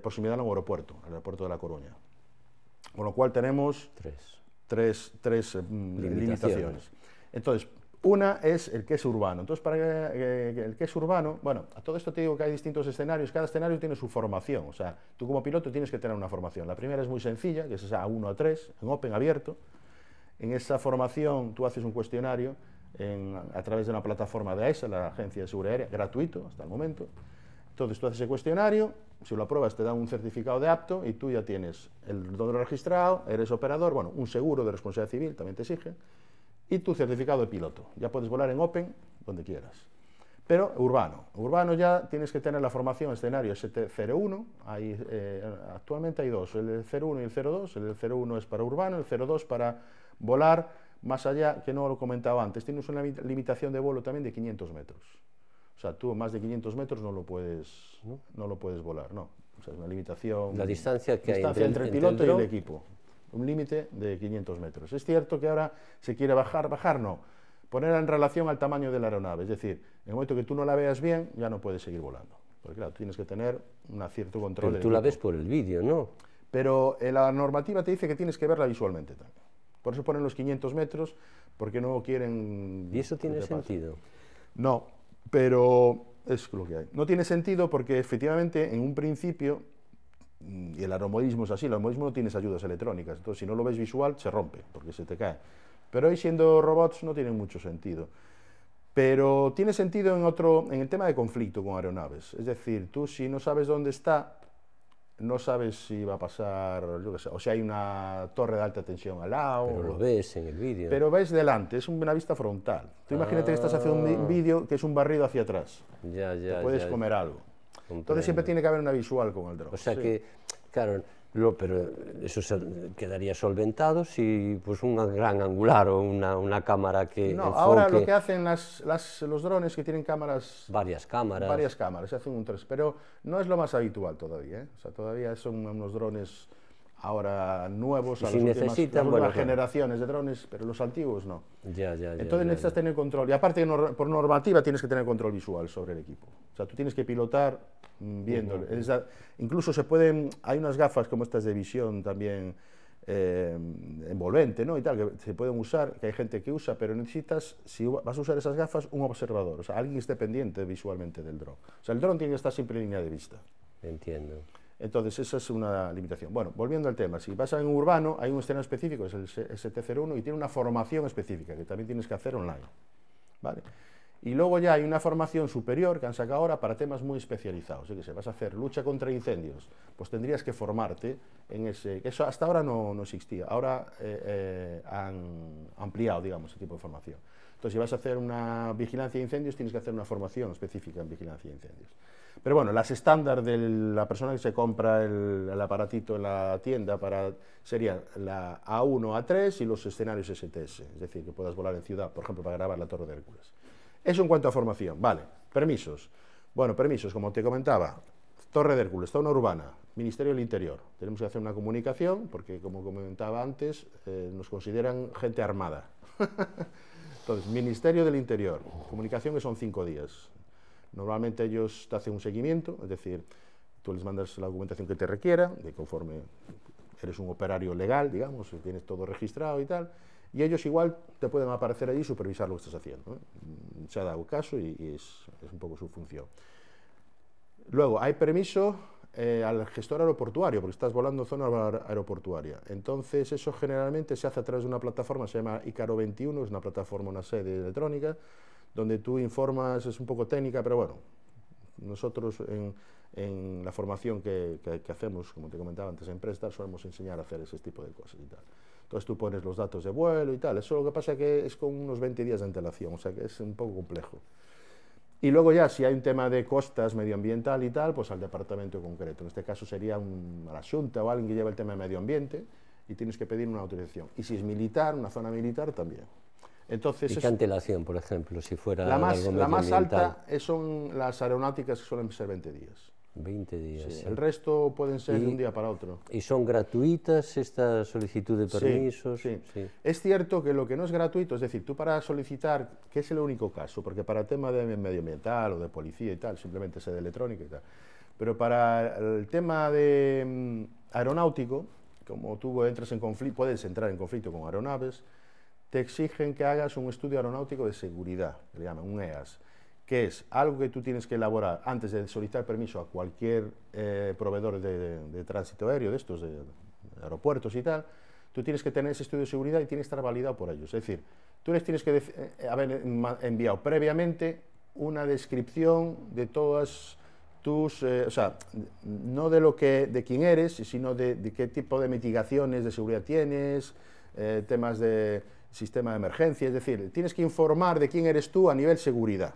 proximidad a un aeropuerto, el aeropuerto de La Coruña. Con lo cual tenemos tres limitaciones. Entonces, una es el que es urbano. Entonces, para el que es urbano, bueno, a todo esto te digo que hay distintos escenarios, cada escenario tiene su formación, o sea, tú como piloto tienes que tener una formación. La primera es muy sencilla, que es esa A1, A3, en open, abierto. En esa formación tú haces un cuestionario a través de una plataforma de AESA, la Agencia de Seguridad Aérea, gratuito hasta el momento. Entonces tú haces ese cuestionario, si lo apruebas te dan un certificado de apto y tú ya tienes el dron registrado, eres operador, bueno, un seguro de responsabilidad civil también te exige, y tu certificado de piloto. Ya puedes volar en open donde quieras. Pero urbano. Urbano ya tienes que tener la formación escenario ST01. Actualmente hay dos, el 01 y el 02. El 01 es para urbano, el 02 para volar más allá, que no lo comentaba antes. Tienes una limitación de vuelo también de 500 metros. O O sea, tú más de 500 metros no lo puedes volar, no. O sea, es una limitación... La distancia que hay entre el piloto y dron el equipo. Un límite de 500 metros. Es cierto que ahora se quiere bajar no. Poner en relación al tamaño de la aeronave. Es decir, en el momento que tú no la veas bien, ya no puedes seguir volando. Porque claro, tienes que tener un cierto control. Pero tú la ves por el vídeo, ¿no? Pero la normativa te dice que tienes que verla visualmente también. Por eso ponen los 500 metros, porque no quieren... ¿Y eso tiene sentido? No, pero es lo que hay. No tiene sentido porque efectivamente en un principio, y el aeromodelismo es así, el aeromodelismo no tienes ayudas electrónicas, entonces si no lo ves visual se rompe, porque se te cae. Pero hoy siendo robots no tiene mucho sentido. Pero tiene sentido en el tema de conflicto con aeronaves. Es decir, tú si no sabes dónde está, no sabes si va a pasar, yo qué sé, o si hay una torre de alta tensión al lado. Pero lo ves en el vídeo. Pero ves delante, es una vista frontal. Tú imagínate que estás haciendo un vídeo que es un barrido hacia atrás. Ya, te puedes comer algo. Comprendo. Entonces siempre tiene que haber una visual con el dron. O sea sí. que, claro, pero eso quedaría solventado si pues un gran angular o una cámara que No, enfoque... ahora lo que hacen los drones que tienen cámaras... Varias cámaras. Varias cámaras, se hacen un 3, pero no es lo más habitual todavía, ¿eh? O sea, todavía son unos drones ahora nuevos, a si las últimas claro, generaciones de drones, pero los antiguos no. Ya, Entonces necesitas tener control, y aparte por normativa tienes que tener control visual sobre el equipo. O sea, tú tienes que pilotar viéndolo. Incluso hay unas gafas como estas de visión también envolvente, ¿no? Y tal, que se pueden usar, que hay gente que usa, pero necesitas, si vas a usar esas gafas, un observador, o sea, alguien que esté pendiente visualmente del dron. O sea, el dron tiene que estar siempre en línea de vista. Entiendo. Entonces, esa es una limitación. Bueno, volviendo al tema, si vas en un urbano, hay un escenario específico, es el ST-01, y tiene una formación específica que también tienes que hacer online, ¿vale? Y luego ya hay una formación superior que han sacado ahora para temas muy especializados. Si vas a hacer lucha contra incendios, pues tendrías que formarte en ese... Eso hasta ahora no existía. Ahora han ampliado, digamos, ese tipo de formación. Entonces, si vas a hacer una vigilancia de incendios, tienes que hacer una formación específica en vigilancia de incendios. Pero bueno, las estándar de la persona que se compra el aparatito en la tienda serían la A1, A3 y los escenarios STS. Es decir, que puedas volar en ciudad, por ejemplo, para grabar la Torre de Hércules. Eso en cuanto a formación, vale. Permisos. Bueno, permisos, como te comentaba, Torre de Hércules, zona urbana, Ministerio del Interior. Tenemos que hacer una comunicación, porque como comentaba antes, nos consideran gente armada. Entonces, Ministerio del Interior, comunicación que son 5 días. Normalmente ellos te hacen un seguimiento, es decir, tú les mandas la documentación que te requiera, de conforme eres un operario legal, digamos, tienes todo registrado y tal, y ellos igual te pueden aparecer allí y supervisar lo que estás haciendo, ¿eh? Se ha dado caso y es un poco su función. Luego, hay permiso al gestor aeroportuario, porque estás volando en zona aeroportuaria. Entonces, eso generalmente se hace a través de una plataforma, se llama Icaro 21, es una plataforma, una sede electrónica, donde tú informas, es un poco técnica, pero bueno, nosotros en la formación que hacemos, como te comentaba antes, en Prestar, solemos enseñar a hacer ese tipo de cosas y tal. Entonces tú pones los datos de vuelo y tal, eso lo que pasa es que es con unos 20 días de antelación, o sea que es un poco complejo. Y luego ya, si hay un tema de costas medioambiental y tal, pues al departamento concreto. En este caso sería a la Xunta o alguien que lleva el tema de medio ambiente y tienes que pedir una autorización. Y si es militar, una zona militar, también. Entonces, ¿y qué antelación, por ejemplo, si fuera la más alta medioambiental? Son las aeronáuticas, que suelen ser 20 días. 20 días. Sí, Sí. el resto pueden ser de un día para otro. ¿Y son gratuitas esta solicitud de permisos? Sí. Es cierto que lo que no es gratuito, es decir, tú para solicitar, que es el único caso, porque para el tema de medioambiental o de policía y tal, simplemente sede electrónica y tal, pero para el tema de aeronáutico, como tú entras en conflicto, puedes entrar en conflicto con aeronaves, te exigen que hagas un estudio aeronáutico de seguridad, que le llaman un EAS, que es algo que tú tienes que elaborar antes de solicitar permiso a cualquier proveedor de tránsito aéreo, de estos, de aeropuertos y tal. Tú tienes que tener ese estudio de seguridad y tiene que estar validado por ellos. Es decir, tú les tienes que haber enviado previamente una descripción de todas tus, o sea, no de quién eres, sino de qué tipo de mitigaciones de seguridad tienes, temas de sistema de emergencia, es decir, tienes que informar de quién eres tú a nivel seguridad.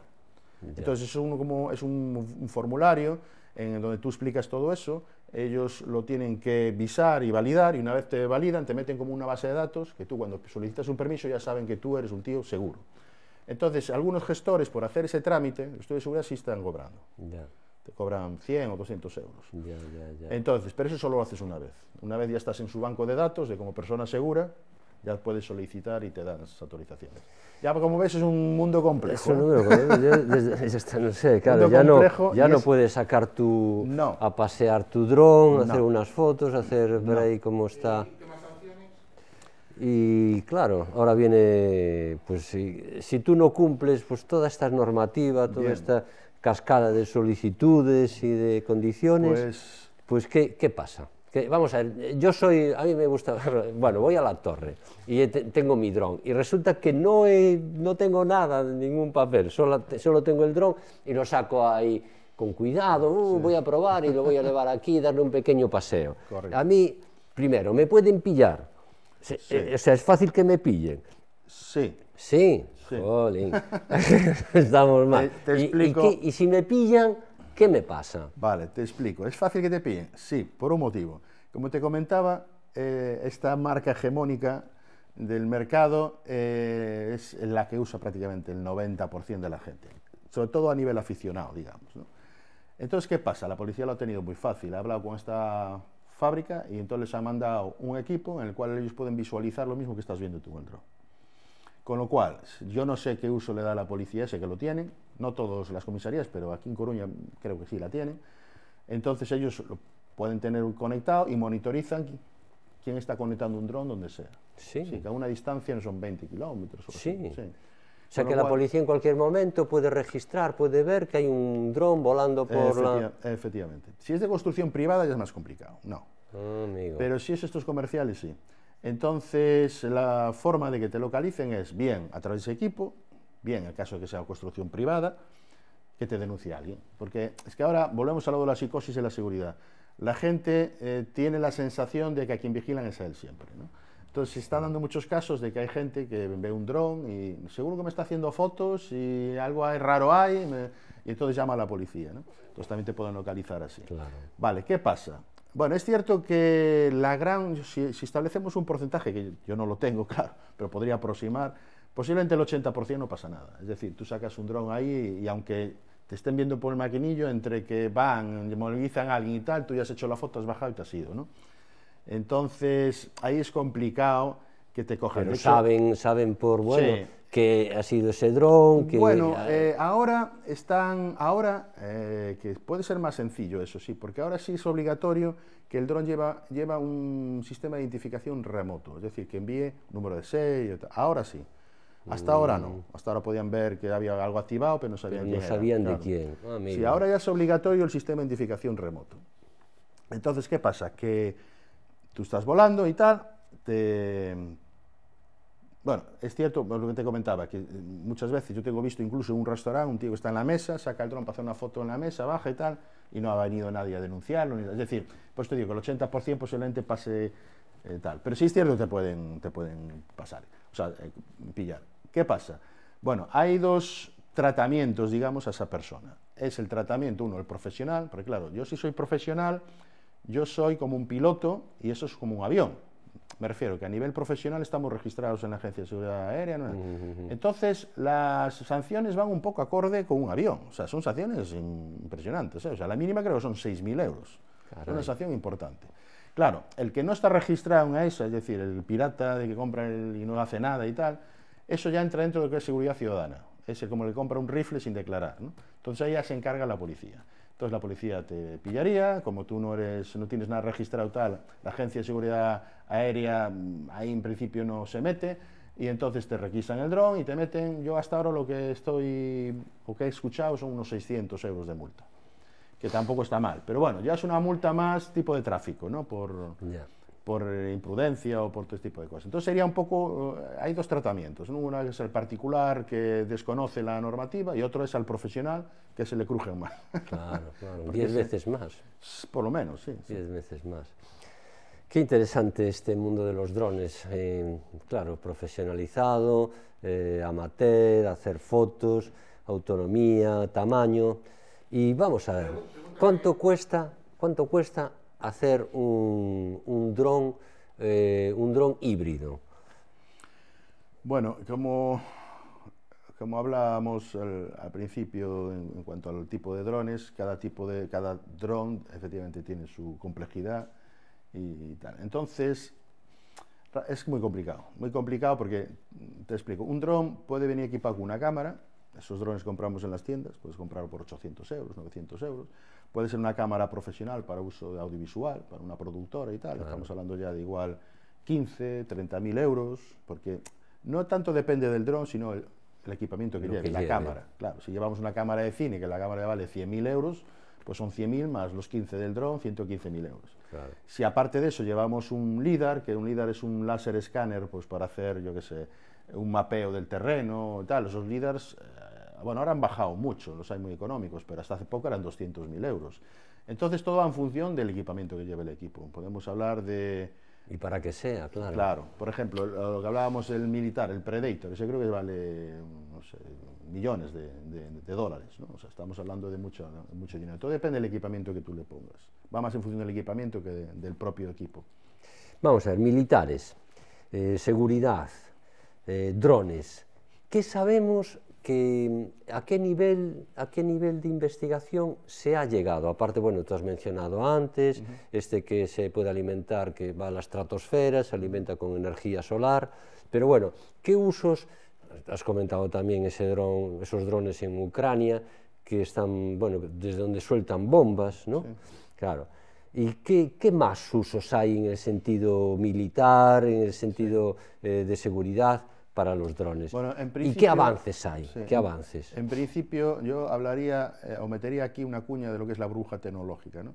Entonces es un formulario en donde tú explicas todo eso, ellos lo tienen que visar y validar, y una vez te validan, te meten como una base de datos, que tú cuando solicitas un permiso ya saben que tú eres un tío seguro. Entonces, algunos gestores, por hacer ese trámite, los estudios de seguridad sí están cobrando. Ya, Te cobran 100 o 200 euros. ya. Entonces, pero eso solo lo haces una vez. Una vez ya estás en su banco de datos, de como persona segura, ya puedes solicitar y te dan esas autorizaciones. Ya, como ves, es un mundo complejo. Eso no me lo conozco, no sé, claro, Mundo ya no es... puedes sacar tu, No. a pasear tu dron, No. hacer unas fotos, hacer, ver ahí cómo está. Y claro, ahora viene, pues si tú no cumples pues toda esta normativa, toda Bien. esta cascada de solicitudes y de condiciones, pues ¿qué pasa? Que, vamos a ver, a mí me gusta, bueno, voy a la torre y tengo mi dron y resulta que no tengo nada, ningún papel, solo tengo el dron y lo saco ahí con cuidado, voy a probar y lo voy a llevar aquí y darle un pequeño paseo. Correcto. A mí, primero, me pueden pillar. Sí. O sea, es fácil que me pillen. Sí. Sí, Sí. jolín, estamos mal. Te explico. ¿Y si me pillan, qué me pasa? Vale, te explico. ¿Es fácil que te pillen? Sí, por un motivo. Como te comentaba, esta marca hegemónica del mercado es la que usa prácticamente el 90% de la gente, sobre todo a nivel aficionado, digamos, ¿no? Entonces, ¿qué pasa? La policía lo ha tenido muy fácil. Ha hablado con esta fábrica y entonces les ha mandado un equipo en el cual ellos pueden visualizar lo mismo que estás viendo tú en el dron. Con lo cual, yo no sé qué uso le da la policía, sé que lo tienen, no todas las comisarías, pero aquí en Coruña creo que sí la tienen. Entonces ellos lo pueden tener conectado y monitorizan quién está conectando un dron donde sea. Sí. Sí, que a una distancia no son 20 kilómetros. O Sí. así, sí. O sea, que la policía en cualquier momento puede registrar, puede ver que hay un dron volando por Efectivamente. Si es de construcción privada ya es más complicado, no. Amigo. Pero si es estos comerciales, sí. Entonces, la forma de que te localicen es bien a través de ese equipo, bien en el caso de que sea construcción privada, que te denuncie a alguien. Porque es que ahora volvemos a lo de la psicosis y la seguridad. La gente tiene la sensación de que a quien vigilan es a él siempre, ¿no? Entonces se están dando muchos casos de que hay gente que ve un dron y seguro que me está haciendo fotos y algo raro hay, y entonces llama a la policía, ¿no? Entonces también te pueden localizar así. Claro. Vale, ¿qué pasa? Bueno, es cierto que si establecemos un porcentaje, que yo no lo tengo, claro, pero podría aproximar, posiblemente el 80% no pasa nada. Es decir, tú sacas un dron ahí y aunque te estén viendo por el maquinillo, entre que van, movilizan a alguien y tal, tú ya has hecho la foto, has bajado y te has ido, ¿no? Entonces, ahí es complicado que te cojan. Pero saben bueno, sí, que ha sido ese dron, que... Bueno, ahora que puede ser más sencillo eso sí, porque ahora sí es obligatorio que el dron lleva un sistema de identificación remoto, es decir, que envíe número de serie, ahora sí. Hasta ahora no, hasta ahora podían ver que había algo activado, pero no sabían quién era. No sabían Claro. de quién. Amigo. Sí, ahora ya es obligatorio el sistema de identificación remoto. Entonces, ¿qué pasa? Que tú estás volando y tal, bueno, es cierto lo que te comentaba, que muchas veces yo tengo visto incluso en un restaurante, un tío que está en la mesa, saca el dron para hacer una foto en la mesa, baja y tal, y no ha venido nadie a denunciarlo. Es decir, pues te digo que el 80% posiblemente pase tal. Pero sí es cierto que te pueden pasar, o sea, pillar. ¿Qué pasa? Bueno, hay dos tratamientos, digamos, a esa persona. Es el tratamiento, uno, el profesional, porque claro, yo si soy profesional, yo soy como un piloto y eso es como un avión. Me refiero que a nivel profesional estamos registrados en la Agencia de Seguridad Aérea, ¿no? Entonces las sanciones van un poco acorde con un avión, o sea, son sanciones impresionantes, ¿eh? O sea, la mínima creo que son 6.000 euros, es una sanción importante. Claro, el que no está registrado en ESA, es decir, el pirata de que compra y no hace nada y tal, eso ya entra dentro de lo que es seguridad ciudadana, es como el que compra un rifle sin declarar, ¿no? Entonces ahí ya se encarga la policía. Entonces la policía te pillaría, como tú no tienes nada registrado tal, la Agencia de Seguridad Aérea ahí en principio no se mete, y entonces te requisan el dron y te meten, yo hasta ahora lo que he escuchado son unos 600 euros de multa, que tampoco está mal, pero bueno, ya es una multa más tipo de tráfico, ¿no? Por imprudencia o por todo este tipo de cosas. Entonces sería un poco, hay dos tratamientos, ¿no? Uno es el particular que desconoce la normativa y otro es al profesional que se le crujen más. Claro, 10 veces más. Por lo menos, sí. 10 veces más. Qué interesante este mundo de los drones, claro, profesionalizado, amateur, hacer fotos, autonomía, tamaño. Y vamos a ver, ¿cuánto cuesta hacer un dron híbrido? Bueno, como como hablábamos al principio en cuanto al tipo de drones, cada dron efectivamente tiene su complejidad y tal. Entonces, es muy complicado porque, te explico, un dron puede venir equipado con una cámara. Esos drones compramos en las tiendas, puedes comprarlo por 800 euros, 900 euros. Puede ser una cámara profesional para uso audiovisual, para una productora y tal. Claro. Estamos hablando ya de igual 15, 30.000 euros, porque no tanto depende del dron, sino el equipamiento que lleve, la cámara. Claro, si llevamos una cámara de cine, que la cámara vale 100.000 euros, pues son 100.000 más los 15 del dron, 115.000 euros. Claro. Si aparte de eso llevamos un LiDAR, que un LiDAR es un láser escáner, pues para hacer, yo qué sé, un mapeo del terreno y tal, esos LiDARs, bueno, ahora han bajado mucho, los hay muy económicos, pero hasta hace poco eran 200.000 euros. Entonces todo va en función del equipamiento que lleve el equipo. Podemos hablar de... Y para que sea, claro. Claro, por ejemplo, lo que hablábamos del militar, el Predator, ese creo que vale, no sé, millones de dólares, ¿no? O sea, estamos hablando de mucho dinero. Todo depende del equipamiento que tú le pongas. Va más en función del equipamiento que del propio equipo. Vamos a ver, militares, seguridad, drones. ¿Qué sabemos a qué nivel de investigación se ha llegado? Aparte, bueno, tú has mencionado antes, que se puede alimentar, que va a la estratosfera, se alimenta con energía solar, pero bueno, ¿qué usos? Has comentado también esos drones en Ucrania, que están, bueno, desde donde sueltan bombas, ¿no? Sí. Claro. ¿Y qué más usos hay en el sentido militar, en el sentido de seguridad para los drones? Bueno, ¿y qué avances hay? Sí, ¿qué avances? En principio, yo hablaría o metería aquí una cuña de lo que es la burbuja tecnológica, ¿no?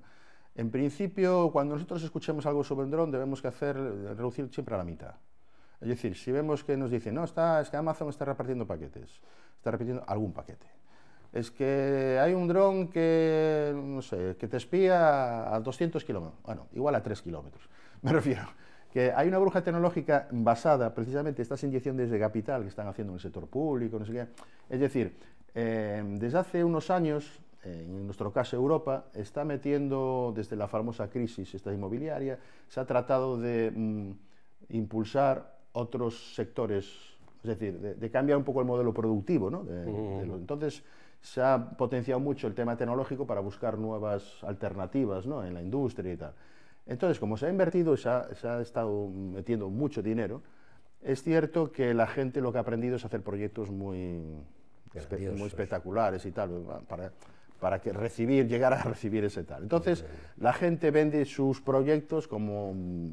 En principio, cuando nosotros escuchemos algo sobre el dron, debemos reducir siempre a la mitad. Es decir, si vemos que nos dicen, no, es que Amazon está repartiendo paquetes, está repartiendo algún paquete. Es que hay un dron que, no sé, que te espía a 200 kilómetros, bueno, igual a 3 kilómetros, me refiero. Que hay una burbuja tecnológica basada precisamente en estas inyecciones de capital que están haciendo en el sector público, no sé qué. Es decir, desde hace unos años, en nuestro caso Europa, está metiendo, desde la famosa crisis esta inmobiliaria, se ha tratado de impulsar otros sectores, es decir, de cambiar un poco el modelo productivo, ¿no? Entonces, se ha potenciado mucho el tema tecnológico para buscar nuevas alternativas, ¿no? En la industria y tal. Entonces, como se ha invertido y se ha estado metiendo mucho dinero, es cierto que la gente lo que ha aprendido es hacer proyectos muy espectaculares y tal, para llegar a recibir ese tal. Entonces, la gente vende sus proyectos como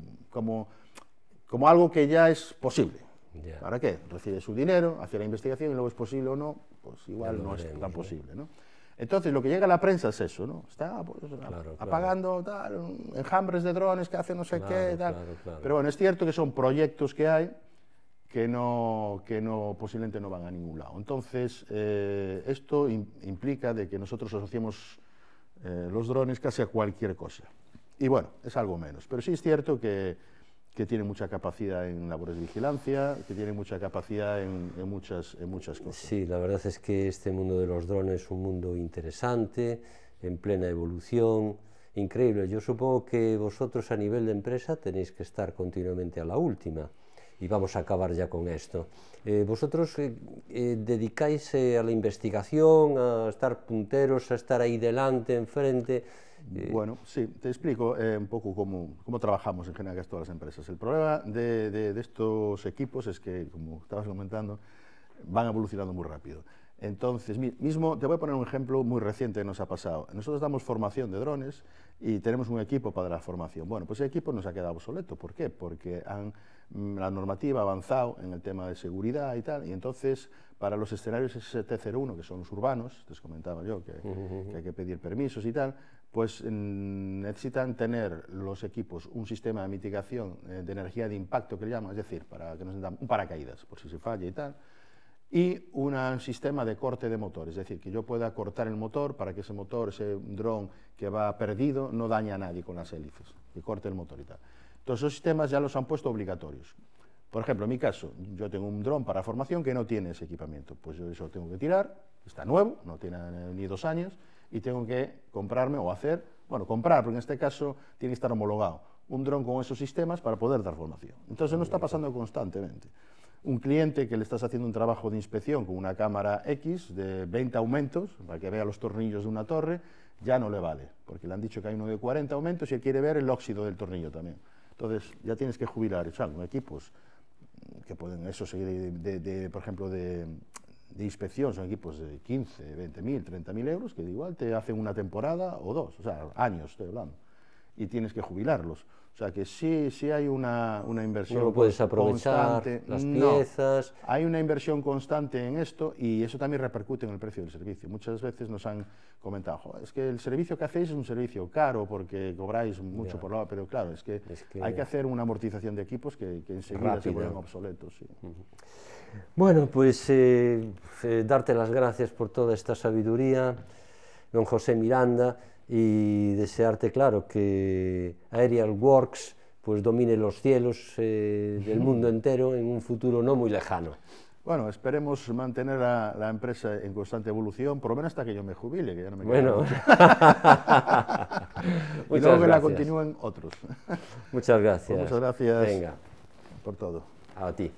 algo que ya es posible. Yeah. ¿Para qué? Recibe su dinero, hace la investigación y luego es posible o no, pues igual no es tan posible, ¿no? Entonces, lo que llega a la prensa es eso, ¿no? Está pues, apagando tal, enjambres de drones que hacen no sé qué, tal. Pero bueno, es cierto que son proyectos que hay que posiblemente no van a ningún lado. Entonces, esto implica de que nosotros asociemos los drones casi a cualquier cosa. Y bueno, es algo menos. Pero sí es cierto que tiene mucha capacidad en labores de vigilancia, que tiene mucha capacidad en muchas cosas. Sí, la verdad es que este mundo de los drones es un mundo interesante, en plena evolución, increíble. Yo supongo que vosotros a nivel de empresa tenéis que estar continuamente a la última, y vamos a acabar ya con esto. ¿Vosotros dedicáis a la investigación, a estar punteros, a estar ahí delante, enfrente? Bueno, sí, te explico un poco cómo trabajamos en general todas las empresas. El problema de estos equipos es que, como estabas comentando, van evolucionando muy rápido. Entonces, mismo, te voy a poner un ejemplo muy reciente que nos ha pasado. Nosotros damos formación de drones y tenemos un equipo para la formación. Bueno, pues ese equipo nos ha quedado obsoleto. ¿Por qué? Porque la normativa ha avanzado en el tema de seguridad y tal, y entonces, para los escenarios ST01, que son los urbanos, te comentaba yo que hay que pedir permisos y tal, pues necesitan tener los equipos un sistema de mitigación de energía de impacto, que le llaman, es decir, para que nos den un paracaídas, por si se falla y tal, y un sistema de corte de motor, es decir, que yo pueda cortar el motor para que ese motor, ese dron que va perdido, no dañe a nadie con las hélices, que corte el motor y tal. Entonces, esos sistemas ya los han puesto obligatorios. Por ejemplo, en mi caso, yo tengo un dron para formación que no tiene ese equipamiento, pues yo eso tengo que tirar, está nuevo, no tiene ni 2 años, y tengo que comprarme o comprar, porque en este caso tiene que estar homologado, un dron con esos sistemas para poder dar formación. Entonces, no está pasando constantemente. un cliente que le estás haciendo un trabajo de inspección con una cámara X de 20 aumentos, para que vea los tornillos de una torre, ya no le vale, porque le han dicho que hay uno de 40 aumentos y él quiere ver el óxido del tornillo también. Entonces ya tienes que jubilar, son equipos que pueden, eso seguir por ejemplo, de inspección, son equipos de 15, 20.000, 30.000 euros, que igual te hacen una temporada o dos, o sea, años estoy hablando, y tienes que jubilarlos. O sea que sí hay una inversión no lo puedes aprovechar, constante. las piezas. No, hay una inversión constante en esto y eso también repercute en el precio del servicio. Muchas veces nos han comentado, es que el servicio que hacéis es un servicio caro porque cobráis mucho por la hora, pero claro, es que hay que hacer una amortización de equipos que enseguida se vuelven obsoletos. Sí. Bueno, pues darte las gracias por toda esta sabiduría, don José Miranda, y desearte, claro, que Aerial Works pues domine los cielos del mundo entero en un futuro no muy lejano. Bueno, esperemos mantener la empresa en constante evolución, por lo menos hasta que yo me jubile, que ya no me queda bueno. mucho. Y Muchas luego que la gracias. continúen otros. Muchas gracias. Pues muchas gracias. Venga. Por todo. A ti.